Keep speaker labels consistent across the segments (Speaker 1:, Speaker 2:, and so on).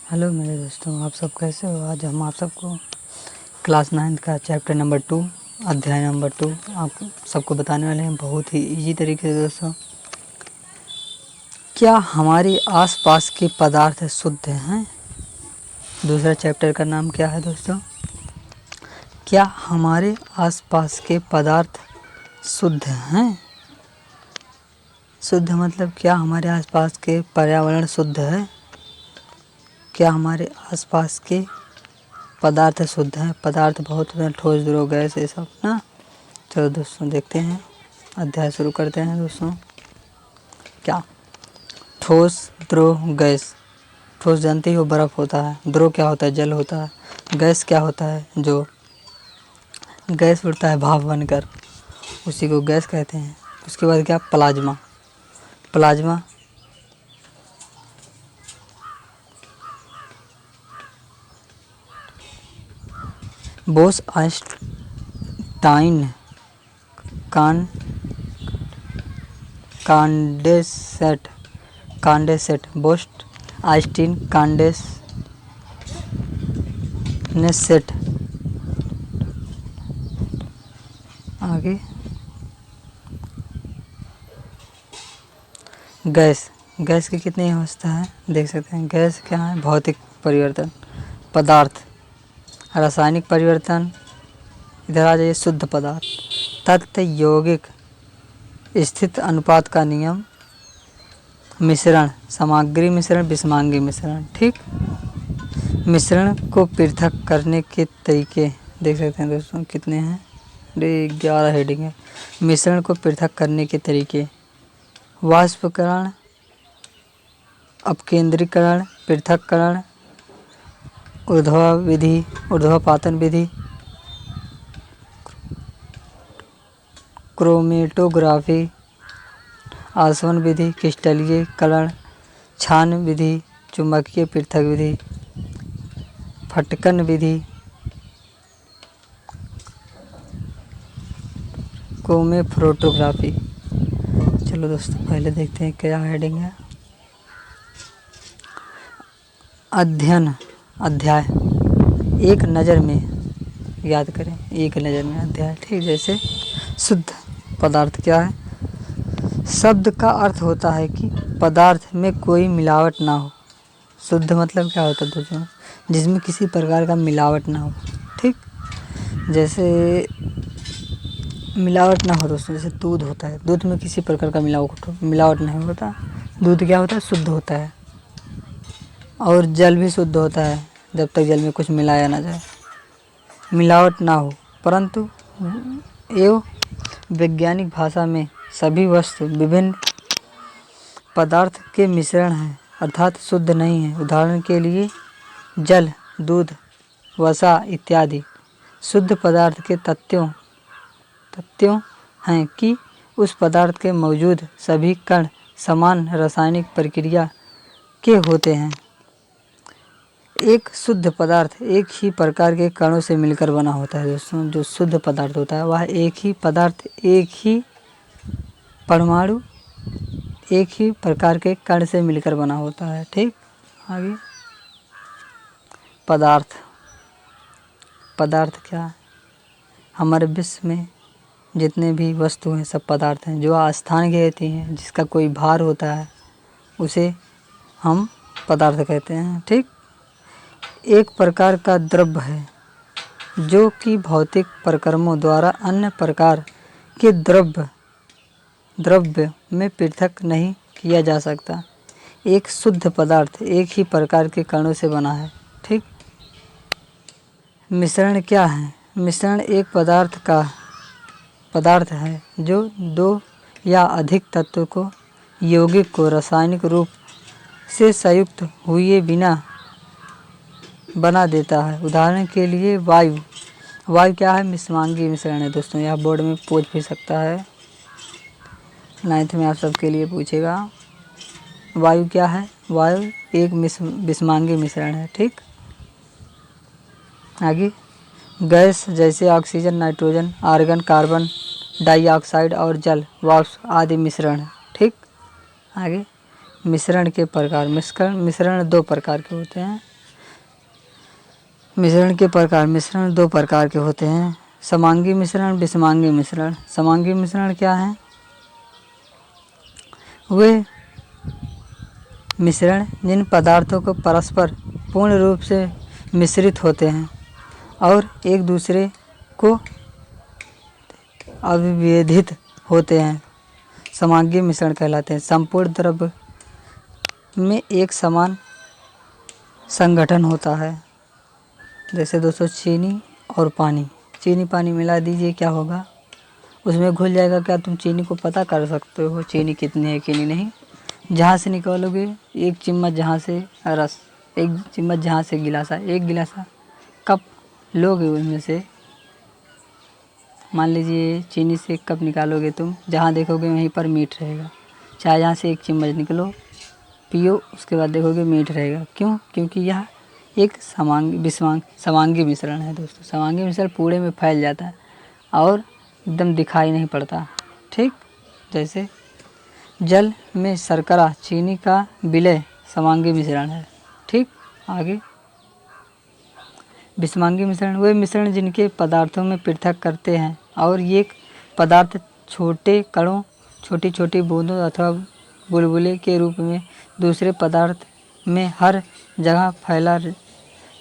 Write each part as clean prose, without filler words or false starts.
Speaker 1: Hello मेरे दोस्तों, आप सब कैसे हो। आज हम आप सबको क्लास 9 का चैप्टर नंबर 2 अध्याय नंबर 2 आप सबको बताने वाले हैं बहुत ही इजी तरीके से। दोस्तों, क्या हमारे आसपास के पदार्थ शुद्ध हैं। दूसरा चैप्टर का नाम क्या है दोस्तों? क्या हमारे आसपास के पदार्थ शुद्ध हैं। शुद्ध मतलब क्या हमारे आसपास के पर्यावरण शुद्ध है। क्या हमारे आसपास के पदार्थ शुद्ध हैं। पदार्थ बहुत होते हैं, ठोस, द्रव, गैस, ये सब ना। चलो दोस्तों देखते हैं, अध्याय शुरू करते हैं। दोस्तों, क्या ठोस, द्रव, गैस। ठोस जानते ही हो बर्फ़ होता है। द्रव क्या होता है? जल होता है। गैस क्या होता है? जो गैस उड़ता है भाप बनकर, उसी को गैस कहते हैं। उसके बाद क्या? Plasma. Plasma Bose Einstein condensate Bose Einstein condensate. आगे गैस। गैस की कितनी अवस्था है देख सकते हैं। गैस क्या है? भौतिक परिवर्तन। पदार्थ रासायनिक परिवर्तन। इधर आ जाइए, शुद्ध पदार्थ तथ्य यौगिक स्थित अनुपात का नियम। मिश्रण सामग्री मिश्रण, विषमांगी मिश्रण। ठीक, मिश्रण को पृथक करने के तरीके देख सकते हैं दोस्तों कितने हैं। 11 हेडिंग है। मिश्रण को पृथक करने के तरीके: वाष्पीकरण, अपकेंद्रीकरण, पृथक्करण, ऊर्ध्वपातन विधि, क्रोमेटोग्राफी, आसवन विधि, क्रिस्टलीकरण, छान विधि, चुंबकीय पृथक विधि, फटकन विधि, क्रोमेटोग्राफी। चलो दोस्तों पहले देखते हैं क्या हेडिंग है। अध्याय एक नज़र में याद करें, एक नज़र में अध्याय। ठीक, जैसे शुद्ध पदार्थ क्या है? शब्द का अर्थ होता है कि पदार्थ में कोई मिलावट ना हो। शुद्ध मतलब क्या होता है दोस्तों? जिसमें किसी प्रकार का मिलावट ना हो। ठीक, जैसे मिलावट ना हो दोस्तों, जैसे दूध होता है, दूध में किसी प्रकार का मिलावट नहीं होता। दूध क्या होता है? शुद्ध होता है। और जल भी शुद्ध होता है जब तक जल में कुछ मिलाया ना जाए, मिलावट ना हो। परंतु एवं वैज्ञानिक भाषा में सभी वस्तु विभिन्न पदार्थ के मिश्रण हैं, अर्थात शुद्ध नहीं है। उदाहरण के लिए जल, दूध, वसा इत्यादि शुद्ध पदार्थ के तथ्यों हैं कि उस पदार्थ के मौजूद सभी कण समान रासायनिक प्रक्रिया के होते हैं। एक शुद्ध पदार्थ एक ही प्रकार के कणों से मिलकर बना होता है। दोस्तों, जो शुद्ध पदार्थ होता है वह एक ही पदार्थ, एक ही परमाणु, एक ही प्रकार के कण से मिलकर बना होता है। ठीक, आगे पदार्थ क्या है? हमारे विश्व में जितने भी वस्तु हैं सब पदार्थ हैं। जो अस्थान की रहती हैं, जिसका कोई भार होता है, उसे हम पदार्थ कहते हैं। ठीक, एक प्रकार का द्रव्य है जो कि भौतिक प्रक्रमों द्वारा अन्य प्रकार के द्रव्य में पृथक नहीं किया जा सकता। एक शुद्ध पदार्थ एक ही प्रकार के कणों से बना है। ठीक, मिश्रण क्या है? मिश्रण एक पदार्थ है जो दो या अधिक तत्वों को, यौगिक को रासायनिक रूप से संयुक्त हुए बिना बना देता है। उदाहरण के लिए वायु क्या है? विषमांगी मिश्रण है। दोस्तों, यह बोर्ड में पूछ भी सकता है, 9th में आप सबके लिए पूछेगा। वायु क्या है? वायु एक विषमांगी मिश्रण है। ठीक, आगे गैस जैसे oxygen, nitrogen, argon, carbon dioxide और जल वाष्प आदि मिश्रण है। ठीक, आगे मिश्रण के प्रकार। मिश्रण दो प्रकार के होते हैं। मिश्रण के प्रकार। मिश्रण दो प्रकार के होते हैं, समांगी मिश्रण, विषमांगी मिश्रण। समांगी मिश्रण क्या है? वे मिश्रण जिन पदार्थों को परस्पर पूर्ण रूप से मिश्रित होते हैं और एक दूसरे को अविभेदित होते हैं, समांगी मिश्रण कहलाते हैं। संपूर्ण द्रव्य में एक समान संगठन होता है। जैसे दोस्तों चीनी और पानी, चीनी पानी मिला दीजिए, क्या होगा? उसमें घुल जाएगा। क्या तुम चीनी को पता कर सकते हो चीनी कितनी है कितनी नहीं? जहाँ से निकालोगे एक चम्मच, जहाँ से रस, एक चम्मच जहाँ से गिलासा, एक गिलासा कप लोगे, उसमें से मान लीजिए चीनी से एक कप निकालोगे तुम, जहाँ देखोगे वहीं पर मीठ रहेगा। चाहे यहाँ से एक चम्मच निकलो, पियो, उसके बाद देखोगे मीठ रहेगा। क्यों? क्योंकि यह एक समांगी मिश्रण है दोस्तों। समांगी मिश्रण पूरे में फैल जाता है और एकदम दिखाई नहीं पड़ता। ठीक, जैसे जल में शर्करा चीनी का विलय समांगी मिश्रण है। ठीक, आगे विषमांगी मिश्रण वे मिश्रण जिनके पदार्थों में पृथक करते हैं और ये पदार्थ छोटे कणों, छोटी छोटी बूंदों अथवा बुलबुले के रूप में दूसरे पदार्थ में हर जगह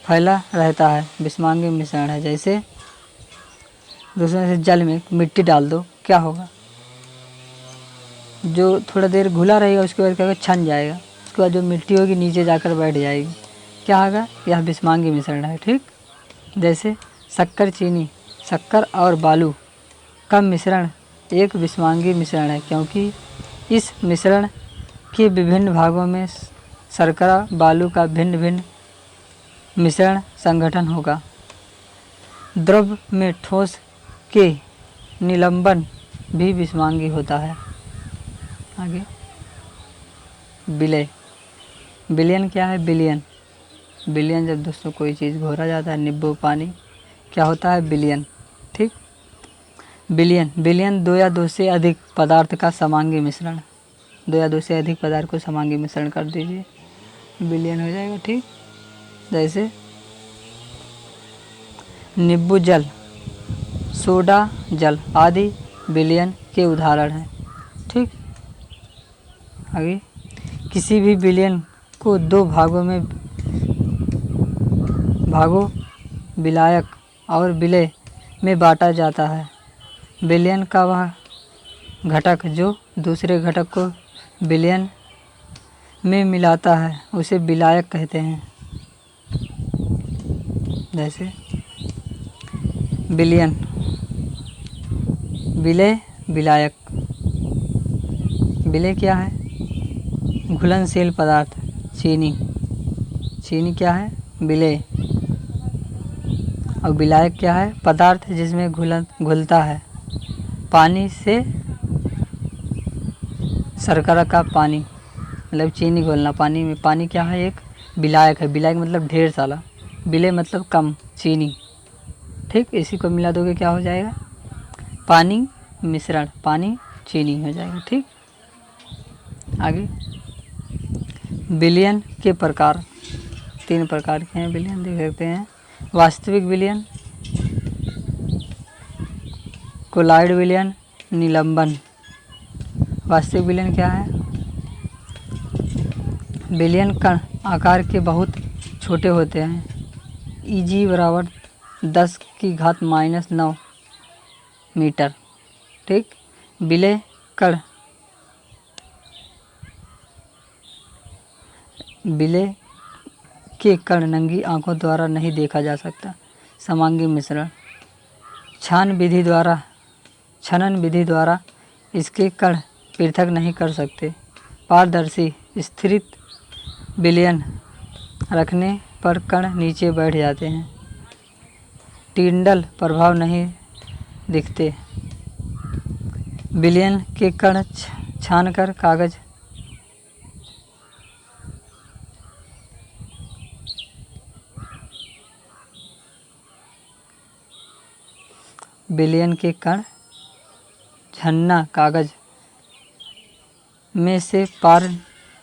Speaker 1: फैला रहता है, विषमांगी मिश्रण है। जैसे दूसरे से जल में मिट्टी डाल दो, क्या होगा? जो थोड़ा देर घुला रहेगा उसके बाद क्या होगा? छन जाएगा। उसके बाद जो मिट्टी होगी नीचे जाकर बैठ जाएगी, क्या होगा? यह विषमांगी मिश्रण है। ठीक, जैसे शक्कर चीनी, शक्कर और बालू का मिश्रण एक विषमांगी मिश्रण है, क्योंकि इस मिश्रण के विभिन्न भागों में शर्करा बालू का भिन्न भिन्न मिश्रण संगठन होगा। द्रव में ठोस के निलंबन भी विषमांगी होता है। आगे विलय। विलयन क्या है? विलयन, विलयन जब दोस्तों कोई चीज़ घोरा जाता है, नींबू पानी, क्या होता है? विलयन। ठीक, विलयन, विलयन दो या दो से अधिक पदार्थ का समांगी मिश्रण। दो या दो से अधिक पदार्थ को समांगी मिश्रण कर दीजिए, विलयन हो जाएगा। ठीक, जैसे नींबू जल, सोडा जल आदि विलयन के उदाहरण हैं। ठीक, आगे किसी भी विलयन को दो भागों विलायक और विलय में बांटा जाता है। विलयन का वह घटक जो दूसरे घटक को विलयन में मिलाता है उसे विलायक कहते हैं। जैसे विलयन, विलय, विलायक। विलय क्या है? घुलनशील पदार्थ, चीनी, चीनी क्या है? विलय। और विलायक क्या है? पदार्थ जिसमें घुलता है। पानी से शर्करा का पानी, मतलब चीनी घोलना पानी में, पानी क्या है? एक विलायक है। विलायक मतलब ढेर सारा, विलय मतलब कम, चीनी। ठीक, इसी को मिला दोगे क्या हो जाएगा? पानी मिश्रण, पानी चीनी हो जाएगा। ठीक, आगे विलयन के प्रकार। तीन प्रकार के हैं विलयन, देख सकते हैं। वास्तविक विलयन, कोलॉइड विलयन, निलंबन। वास्तविक विलयन क्या है? विलयन कण आकार के बहुत छोटे होते हैं, Eg बराबर 10⁻⁹ मीटर। ठीक, विलय कण, विलय के कण नंगी आंखों द्वारा नहीं देखा जा सकता। समांगी मिश्रण, छनन विधि द्वारा इसके कण पृथक नहीं कर सकते। पारदर्शी स्थिरित विलयन रखने पर कण नीचे बैठ जाते हैं। टिंडल प्रभाव नहीं दिखते। विलयन के कण छानकर कागज विलयन के कण छन्ना कागज में से पार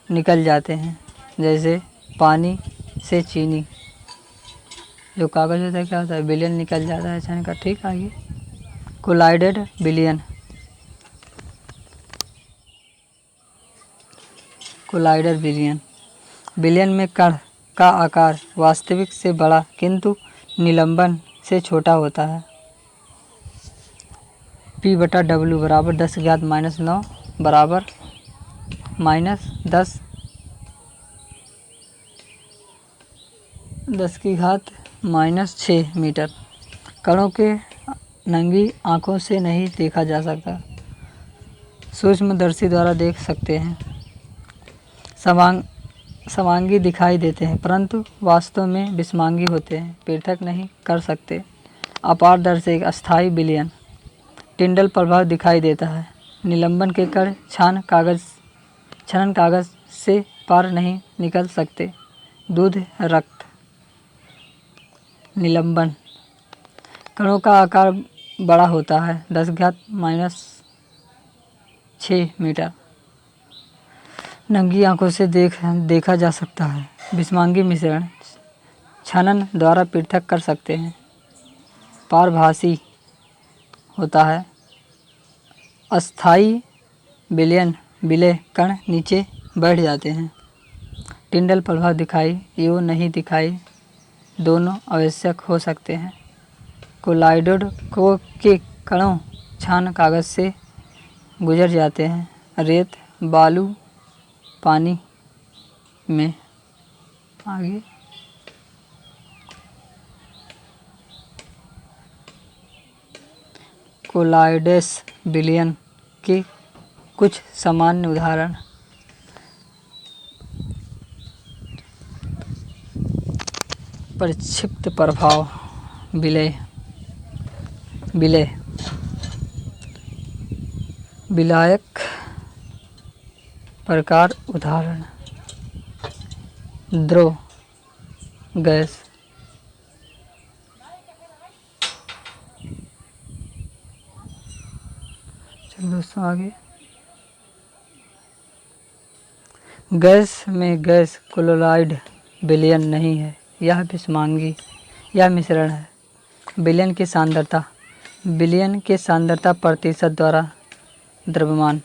Speaker 1: निकल जाते हैं। जैसे पानी से चीनी। जो कागज़ होता है क्या होता है, विलयन निकल जाता है छान का। ठीक, आगे कोलाइडेड विलयन। कोलाइडर विलयन, विलयन में कण का आकार वास्तविक से बड़ा किंतु निलंबन से छोटा होता है। P/W बराबर 10⁻⁻9 बराबर -10⁻⁻6 मीटर। कणों के नंगी आंखों से नहीं देखा जा सकता, सूक्ष्मदर्शी द्वारा देख सकते हैं। समांगी दिखाई देते हैं परंतु वास्तव में विषमांगी होते हैं, पृथक नहीं कर सकते। अपारदर्शी अस्थायी विलयन, टिंडल प्रभाव दिखाई देता है। निलंबन के कण छनन कागज से पार नहीं निकल सकते। दूध रक्त। निलंबन, कणों का आकार बड़ा होता है 10⁻⁻6 मीटर। नंगी आंखों से देखा जा सकता है। विषमांगी मिश्रण, छनन द्वारा पृथक कर सकते हैं। पारभासी होता है। अस्थायी विलयन, विलय कण नीचे बैठ जाते हैं। टिंडल प्रभाव दिखाई यो नहीं दिखाई दोनों आवश्यक हो सकते हैं। कोलाइडोड के कणों छान कागज से गुजर जाते हैं। रेत बालू पानी में। आगे कोलाइडस विलयन के कुछ सामान्य उदाहरण। प्रक्षिप्त प्रभाव, विलय विलायक प्रकार। उदाहरण द्रव गैस। चलो दोस्तों आगे, गैस में गैस कोलोइड विलयन नहीं है, यह विषमांगी या मिश्रण है। विलयन की सांद्रता, विलयन के सांद्रता प्रतिशत द्वारा द्रव्यमान।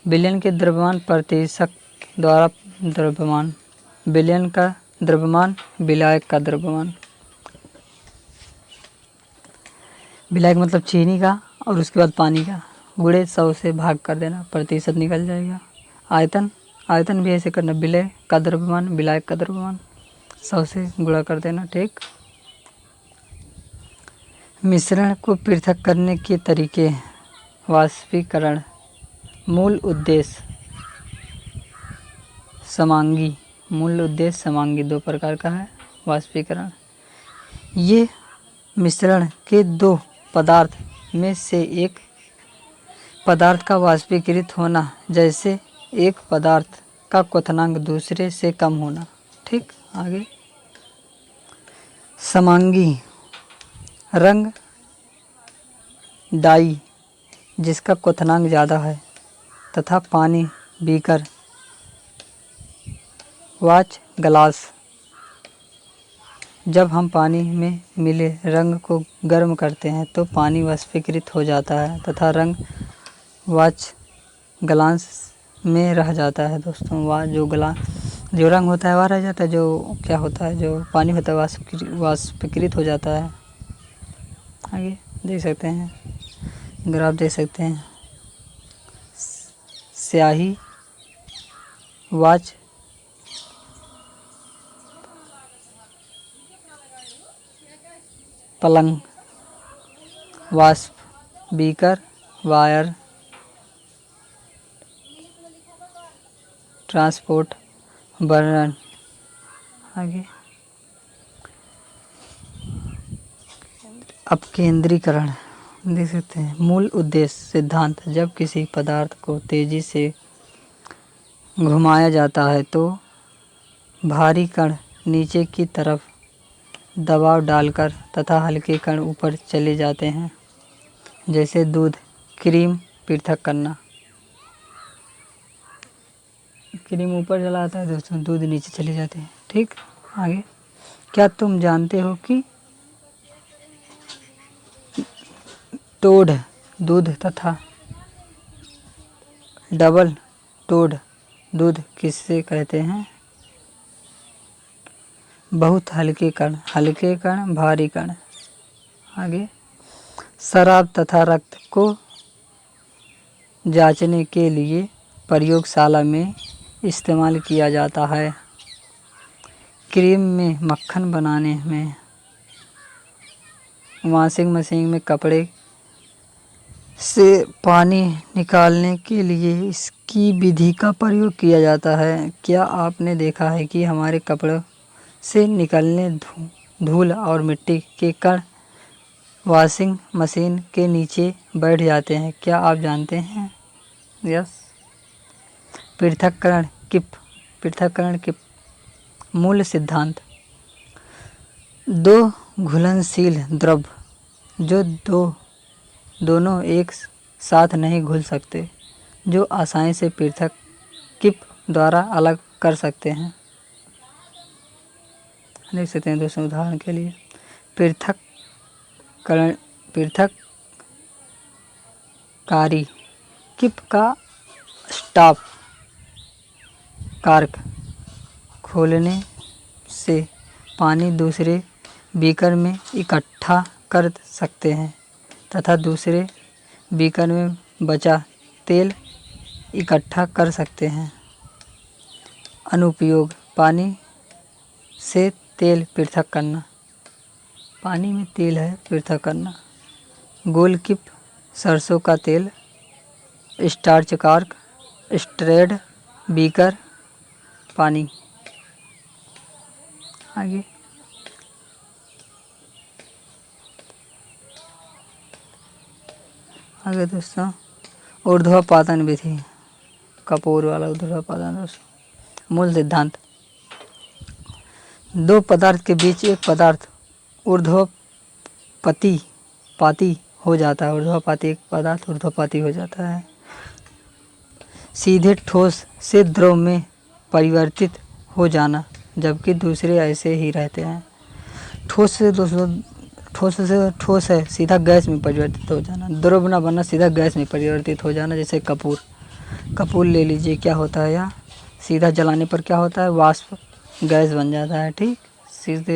Speaker 1: विलयन के द्रव्यमान प्रतिशत द्वारा द्रव्यमान। विलयन का द्रव्यमान, विलायक का द्रव्यमान। विलायक मतलब चीनी का और उसके बाद पानी का, गुणे 100 से भाग कर देना, प्रतिशत निकल जाएगा। आयतन भी ऐसे करना, विलय का द्रव्यमान, विलायक का द्रव्यमान 100 से गुणा कर देना। ठीक, मिश्रण को पृथक करने के तरीके। वाष्पीकरण, मूल उद्देश्य समांगी। मूल उद्देश्य समांगी 2 प्रकार का है। वाष्पीकरण, ये मिश्रण के 2 पदार्थ में से एक पदार्थ का वाष्पीकृत होना, जैसे एक पदार्थ का क्वथनांक दूसरे से कम होना। ठीक, आगे समांगी रंग डाई जिसका क्वथनांक ज़्यादा है तथा पानी बीकर वाच ग्लास। जब हम पानी में मिले रंग को गर्म करते हैं तो पानी वाष्पीकृत हो जाता है तथा रंग वाच ग्लास में रह जाता है। दोस्तों जो रंग होता है वह रह जाता है, जो क्या होता है, जो पानी होता है वाष्पीकृत हो जाता है। आगे देख सकते हैं, ग्राफ देख सकते हैं। स्याही वाच पलंग, वाष्प बीकर वायर ट्रांसपोर्ट बर्नर। आगे अपकेंद्रीकरण देख सकते हैं। मूल उद्देश्य सिद्धांत, जब किसी पदार्थ को तेजी से घुमाया जाता है तो भारी कण नीचे की तरफ दबाव डालकर तथा हल्के कण ऊपर चले जाते हैं, जैसे दूध क्रीम पृथक करना। क्रीम ऊपर चला आता है दोस्तों, दूध नीचे चले जाते हैं। ठीक, आगे क्या तुम जानते हो कि टोड दूध तथा डबल टोड दूध किससे कहते हैं? बहुत हल्के कण भारी कण। आगे, शराब तथा रक्त को जांचने के लिए प्रयोगशाला में इस्तेमाल किया जाता है। क्रीम में मक्खन बनाने में, वॉशिंग मशीन में कपड़े से पानी निकालने के लिए इसकी विधि का प्रयोग किया जाता है। क्या आपने देखा है कि हमारे कपड़ों से निकलने धूल और मिट्टी के कण वॉशिंग मशीन के नीचे बैठ जाते हैं? क्या आप जानते हैं? यस। पृथक्करण किप मूल सिद्धांत। दो घुलनशील द्रव जो दोनों एक साथ नहीं घुल सकते, जो आसानी से पृथक किप द्वारा अलग कर सकते हैं। देख सकते हैं दोस्तों, उदाहरण के लिए पृथक्कारी किप का स्टॉप कार्क खोलने से पानी दूसरे बीकर में इकट्ठा कर सकते हैं तथा दूसरे बीकर में बचा तेल इकट्ठा कर सकते हैं। अनुपयोग पानी से तेल पृथक करना। पानी में तेल है, पृथक करना। गोल किप सरसों का तेल, स्टार्च कार्क, स्ट्रेड बीकर, पानी। आगे दोस्तों, ऊर्ध्वपातन विधि, कपूर वाला ऊर्ध्वपातन। दोस्तों, मूल सिद्धांत। दो पदार्थ के बीच एक पदार्थ ऊर्ध्वपाती हो जाता है। ऊर्ध्वपाती एक पदार्थ ऊर्ध्वपाती हो जाता है। सीधे ठोस से द्रव में परिवर्तित हो जाना, जबकि दूसरे ऐसे ही रहते हैं। ठोस है सीधा गैस में परिवर्तित हो जाना। द्रव ना बनना, सीधा गैस में परिवर्तित हो जाना। जैसे कपूर ले लीजिए, क्या होता है या सीधा जलाने पर क्या होता है? वाष्प गैस बन जाता है। ठीक,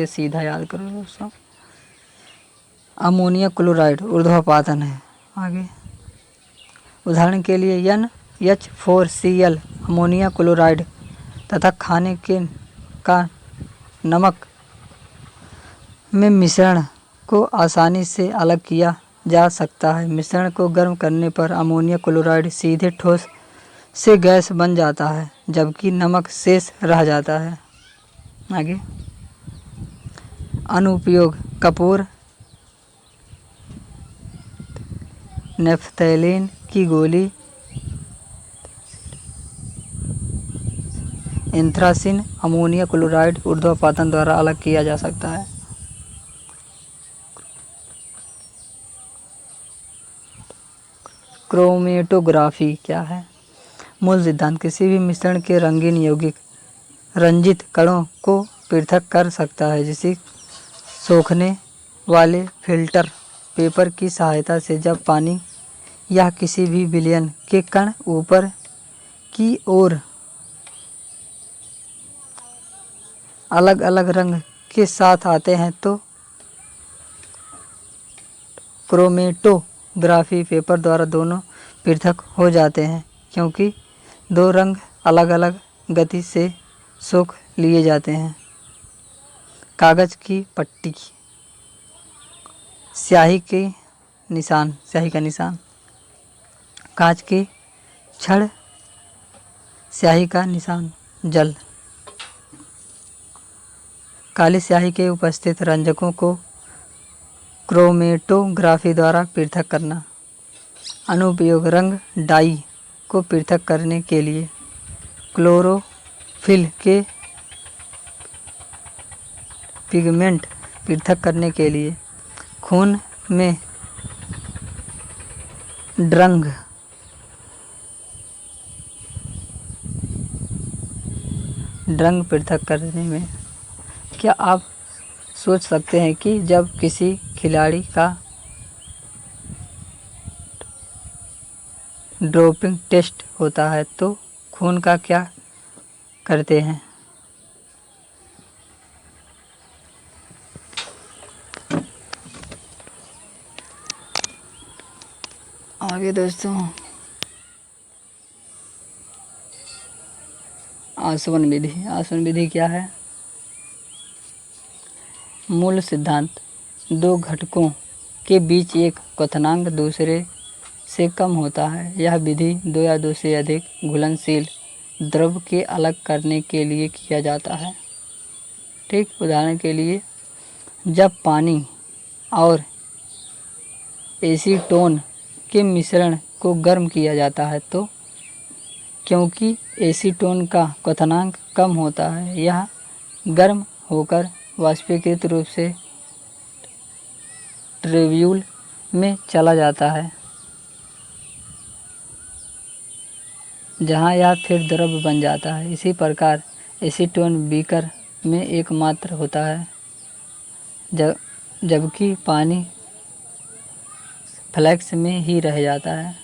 Speaker 1: सीधा याद करो दोस्तों। अमोनिया क्लोराइड ऊर्ध्वपातन है। आगे, उदाहरण के लिए NH4Cl अमोनिया क्लोराइड तथा खाने का नमक में मिश्रण को आसानी से अलग किया जा सकता है। मिश्रण को गर्म करने पर अमोनिया क्लोराइड सीधे ठोस से गैस बन जाता है, जबकि नमक शेष रह जाता है। आगे, अनुपयोग कपूर, नेफ्थैलीन की गोली, एंथ्रासिन अमोनिया क्लोराइड ऊर्ध्वपातन द्वारा अलग किया जा सकता है। क्रोमेटोग्राफी क्या है? मूल सिद्धांत। किसी भी मिश्रण के रंगीन यौगिक रंजित कणों को पृथक कर सकता है, जिसे सोखने वाले फिल्टर पेपर की सहायता से। जब पानी या किसी भी विलयन के कण ऊपर की ओर अलग अलग रंग के साथ आते हैं तो क्रोमेटोग्राफी पेपर द्वारा दोनों पृथक हो जाते हैं, क्योंकि दो रंग अलग अलग गति से सोख लिए जाते हैं। कागज की पट्टी, स्याही का निशान, कांच के छड़, स्याही का निशान, जल। काली स्याही के उपस्थित रंजकों को क्रोमेटोग्राफी द्वारा पृथक करना। अनुपयोग रंग डाई को पृथक करने के लिए क्लोरोफिल के पिगमेंट पृथक करने के लिए खून में ड्रग पृथक करने में। क्या आप सोच सकते हैं कि जब किसी खिलाड़ी का डोपिंग टेस्ट होता है तो खून का क्या करते हैं? आगे दोस्तों, आसवन विधि। आसवन विधि क्या है? मूल सिद्धांत: दो घटकों के बीच एक क्वथनांक दूसरे से कम होता है। यह विधि दो या दो से अधिक घुलनशील द्रव के अलग करने के लिए किया जाता है। ठीक, उदाहरण के लिए जब पानी और एसीटोन के मिश्रण को गर्म किया जाता है तो क्योंकि एसीटोन का क्वथनांक कम होता है, यह गर्म होकर वाष्पीकृत रूप से ट्यूब्यूल में चला जाता है, जहां यह फिर द्रव बन जाता है। इसी प्रकार एसीटोन बीकर में एकमात्र होता है, जबकि पानी फ्लैक्स में ही रह जाता है।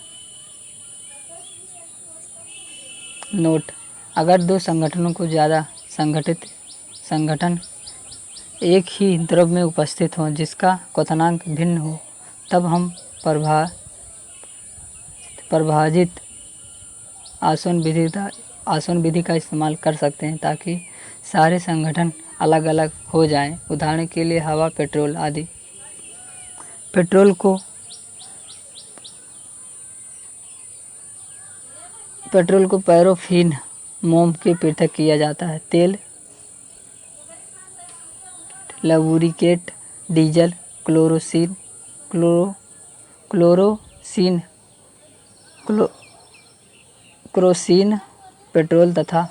Speaker 1: नोट: अगर दो संगठनों को ज़्यादा संगठन एक ही द्रव में उपस्थित हों जिसका क्वथनांक भिन्न हो, तब हम प्रभाजित आसवन विधि का इस्तेमाल कर सकते हैं ताकि सारे संगठन अलग अलग हो जाएं। उदाहरण के लिए हवा, पेट्रोल आदि। पेट्रोल को पैराफिन मोम के पृथक किया जाता है। तेल, लुब्रिकेट, डीजल, क्रोसिन, पेट्रोल तथा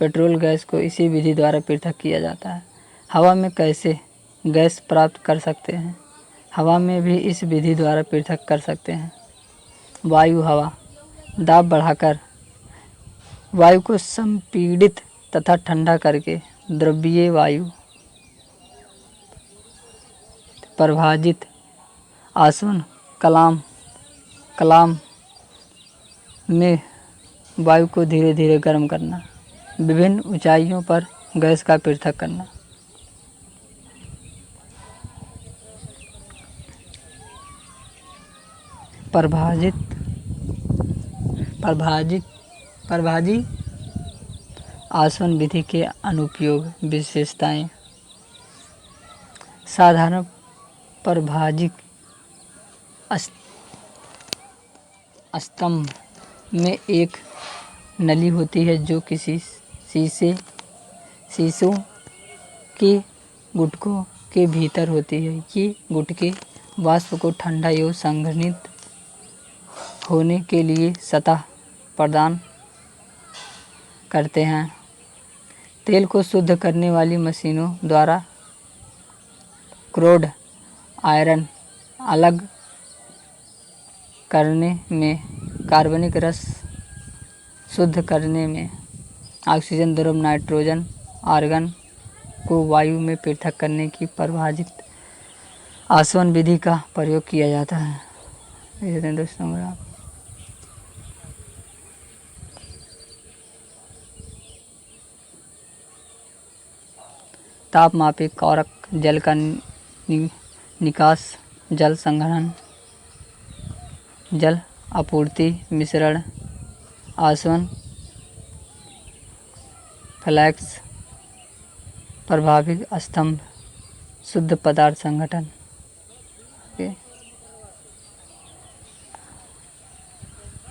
Speaker 1: पेट्रोल गैस को इसी विधि द्वारा पृथक किया जाता है। हवा में कैसे गैस प्राप्त कर सकते हैं? हवा में भी इस विधि द्वारा पृथक कर सकते हैं। वायु, हवा दाब बढ़ाकर वायु को संपीड़ित तथा ठंडा करके द्रवीय वायु। प्रभाजित आसवन कलाम में वायु को धीरे धीरे गर्म करना। विभिन्न ऊंचाइयों पर गैस का पृथक करना। प्रभाजी आसवन विधि के अनुप्रयोग। विशेषताएं: साधारण प्रभाजिक स्तंभ में एक नली होती है जो किसी शीशों के गुटकों के भीतर होती है। ये गुटके वाष्प को ठंडा एवं संघनित होने के लिए सतह प्रदान करते हैं। तेल को शुद्ध करने वाली मशीनों द्वारा क्रूड आयरन अलग करने में, कार्बनिक रस शुद्ध करने में, ऑक्सीजन, द्रव, नाइट्रोजन, आर्गन को वायु में पृथक करने की प्रभाजित आसवन विधि का प्रयोग किया जाता है। दोस्तों, तापमापी कारक, जल का निकास, जल संग्रहण, जल आपूर्ति, मिश्रण, आसवन, फ्लैक्स, प्रभावित स्तंभ, शुद्ध पदार्थ संगठन।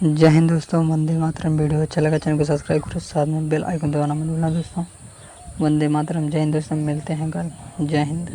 Speaker 1: जय हिंद दोस्तों, वंदे मातरम। वीडियो अच्छा लगा चैनल को सब्सक्राइब करो, साथ में बेल आइकन दबाना मत भूलना दोस्तों। वंदे मातरम। जय हिंद दोस्तों, मिलते हैं कल। जय हिंद।